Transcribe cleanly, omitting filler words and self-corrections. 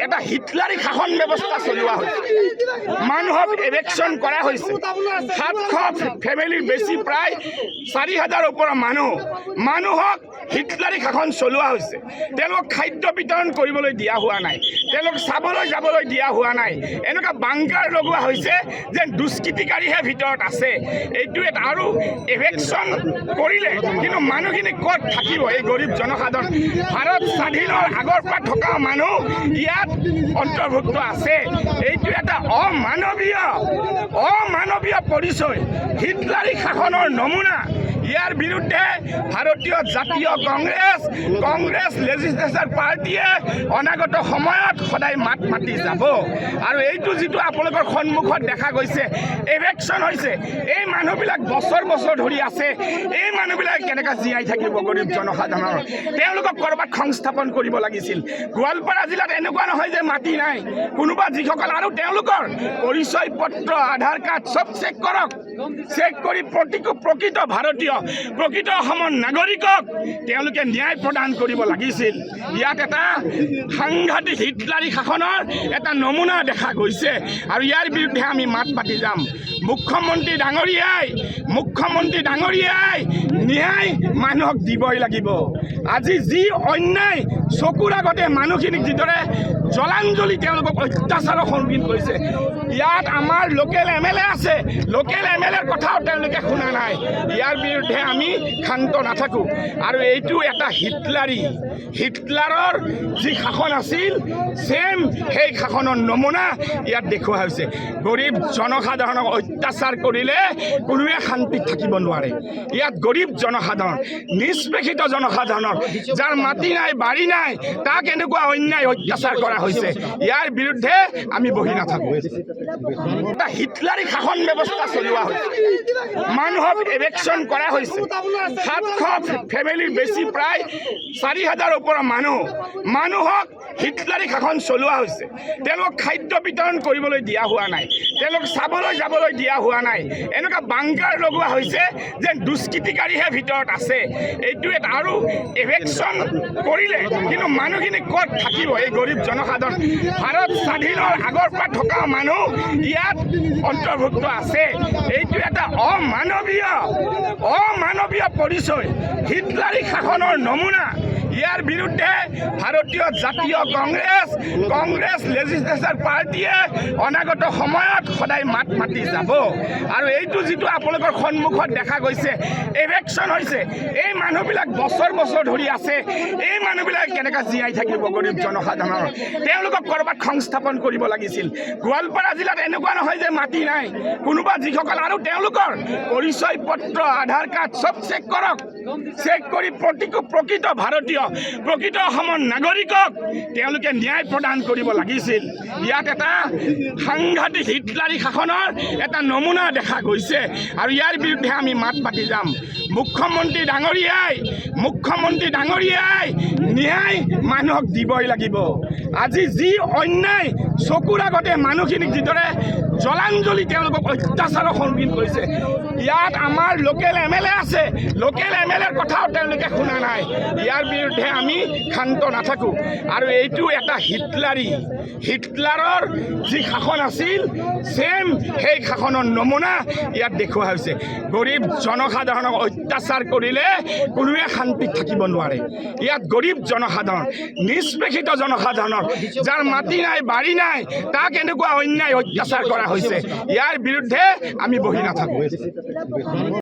এটা হিটলাৰী শাসন ব্যৱস্থা চলোৱা হৈছে। মানুহক ইলেকশ্যন কৰা হৈছে। 700 ফেমিলিৰ বেছি প্ৰায় 4000 ওপৰৰ মানুহক হিটলাৰী শাসন চলোৱা হৈছে। তেওঁলোকক খাদ্য বিতৰণ কৰিবলৈ দিয়া হোৱা নাই, তেওঁলোক চাবলৈ যাবলৈ দিয়া হোৱা নাই। এনেকুৱা বাংকাৰ লগোৱা হৈছে যে দুষ্কৃতিকাৰীহে ভিতৰত আছে। এইটো এটা আৰু ইলেকশ্যন কৰিলে কিন্তু মানুহখিনি ক'ত থাকিব? এই গৰীব জনসাধাৰণ ভাৰত স্বাধীনৰ আগৰ পৰা থকা মানুহ ইয়াত অন্তৰ্ভুক্ত আছে। এইটো এটা অমানৱীয় পৰিচয়, হিটলাৰী শাসনৰ নমুনা। ইয়াৰ বিৰুদ্ধে ভাৰতীয় জাতীয় কংগ্ৰেছ লেজিসলেচাৰ পাৰ্টিয়ে অনাগত সময়ত সদায় মাত মাতি যাব। আৰু এইটো যিটো আপোনালোকৰ সন্মুখত দেখা গৈছে ইলেকশ্যন হৈছে, এই মানুহবিলাক বছৰ ধৰি আছে। এই মানুহবিলাক কেনেকৈ জীয়াই থাকিব? গৰীব জনসাধাৰণৰ তেওঁলোকক ক'ৰবাত সংস্থাপন কৰিব লাগিছিল। গোৱালপাৰা জিলাত এনেকুৱা নহয় যে মাটি নাই। কোনোবা যিসকল আৰু তেওঁলোকৰ পৰিচয় পত্ৰ, আধাৰ কাৰ্ড চব চেক কৰক। চেক কৰি প্ৰকৃত ভাৰতীয়, প্ৰকৃত অসমৰ নাগৰিকক তেওঁলোকে ন্যায় প্ৰদান কৰিব লাগিছিল। ইয়াত এটা সাংঘাতিক হিটলাৰী শাসনৰ এটা নমুনা দেখা গৈছে আৰু ইয়াৰ বিৰুদ্ধে আমি মাত মাতি যাম। মুখ্যমন্ত্ৰী ডাঙৰীয়াই ন্যায় মানুহক দিবই লাগিব। আজি যি অন্যায় চকুৰ আগতে মানুহখিনিক যিদৰে জলাঞ্জলি তেওঁলোকক অত্যাচাৰৰ সন্মুখীন কৰিছে, ইয়াত আমাৰ লোকেল MLA আছে, লোকেল MLAৰ কথাও তেওঁলোকে শুনা নাই। ইয়াৰ বিৰুদ্ধে আমি ক্ষান্ত নাথাকোঁ। আৰু এইটো এটা হিটলাৰৰ যি শাসন আছিল ছেম সেই শাসনৰ নমুনা ইয়াত দেখুওৱা হৈছে। গৰীব জনসাধাৰণক অত্যাচাৰ কৰিলে কোনোৱে শান্তিত থাকিব নোৱাৰে। ইয়াত গৰীব জনসাধাৰণ, নিষ্পেষিত জনসাধাৰণৰ যাৰ মাটি নাই, বাৰী নাই, তাক এনেকুৱা অন্যায় অত্যাচাৰ কৰা হৈছে। ইয়াৰ বিৰুদ্ধে আমি বহি নাথাকোঁ। এটা হিটলাৰী শাসন ব্যৱস্থা চলোৱা হৈছে। মানুহক ইলেকশ্যন কৰা হৈছে। 700 ফেমিলিৰ বেছি প্ৰায় 4000 ওপৰৰ মানুহক হিটলাৰী শাসন চলোৱা হৈছে। তেওঁলোকক খাদ্য বিতৰণ কৰিবলৈ দিয়া হোৱা নাই, তেওঁলোক চাবলৈ যাবলৈ দিয়া হোৱা নাই। এনেকুৱা বাংকাৰ লগোৱা হৈছে যে দুষ্কৃতিকাৰীহে ভিতৰত আছে। এইটো এটা আৰু ইলেকশ্যন কৰিলে কিন্তু মানুহখিনি ক'ত থাকিব? এই গৰীব জনসাধাৰণ ভাৰত স্বাধীনৰ আগৰ পৰা থকা মানুহ ইয়াত অন্তৰ্ভুক্ত আছে। এইটো এটা অমানৱীয় পৰিচয়, হিটলাৰী শাসনৰ নমুনা। ইয়াৰ বিৰুদ্ধে ভাৰতীয় জাতীয় কংগ্ৰেছ লেজিসলেচাৰ পাৰ্টিয়ে অনাগত সময়ত সদায় মাত মাতি যাব। আৰু এইটো যিটো আপোনালোকৰ সন্মুখত দেখা গৈছে ইলেকশ্যন হৈছে, এই মানুহবিলাক বছৰ ধৰি আছে। এই মানুহবিলাক কেনেকৈ জীয়াই থাকিব? গৰীব জনসাধাৰণৰ তেওঁলোকক ক'ৰবাত সংস্থাপন কৰিব লাগিছিল। গোৱালপাৰা জিলাত এনেকুৱা নহয় যে মাটি নাই। কোনোবা যিসকল আৰু তেওঁলোকৰ পৰিচয় পত্ৰ, আধাৰ কাৰ্ড চব চেক কৰক। চেক কৰি প্ৰকৃত ভাৰতীয়, প্ৰকৃত অসমৰ নাগৰিকক তেওঁলোকে ন্যায় প্ৰদান কৰিব লাগিছিল। ইয়াত এটা সাংঘাতিক হিটলাৰী শাসনৰ এটা নমুনা দেখা গৈছে আৰু ইয়াৰ বিৰুদ্ধে আমি মাত মাতি যাম। মুখ্যমন্ত্ৰী ডাঙৰীয়াই ন্যায় মানুহক দিবই লাগিব। আজি যি অন্যায় চকুৰ আগতে মানুহখিনিক যিদৰে জলাঞ্জলি তেওঁলোকক অত্যাচাৰৰ সন্মুখীন কৰিছে, ইয়াত আমাৰ লোকেল MLA আছে, লোকেল MLAৰ কথাও তেওঁলোকে শুনা নাই। ইয়াৰ বিৰুদ্ধে আমি ক্ষান্ত নাথাকোঁ। আৰু এইটো এটা হিটলাৰৰ যি শাসন আছিল ছেম সেই শাসনৰ নমুনা ইয়াত দেখুওৱা হৈছে। গৰীব জনসাধাৰণক অত্যাচাৰ কৰিলে কোনোৱে শান্তিত থাকিব নোৱাৰে। ইয়াত গৰীব জনসাধাৰণ, নিষ্পেষিত জনসাধাৰণৰ যাৰ মাটি নাই, বাৰী নাই, তাক এনেকুৱা অন্যায় অত্যাচাৰ কৰা হৈছে। ইয়াৰ বিৰুদ্ধে আমি বহি নাথাকোঁ।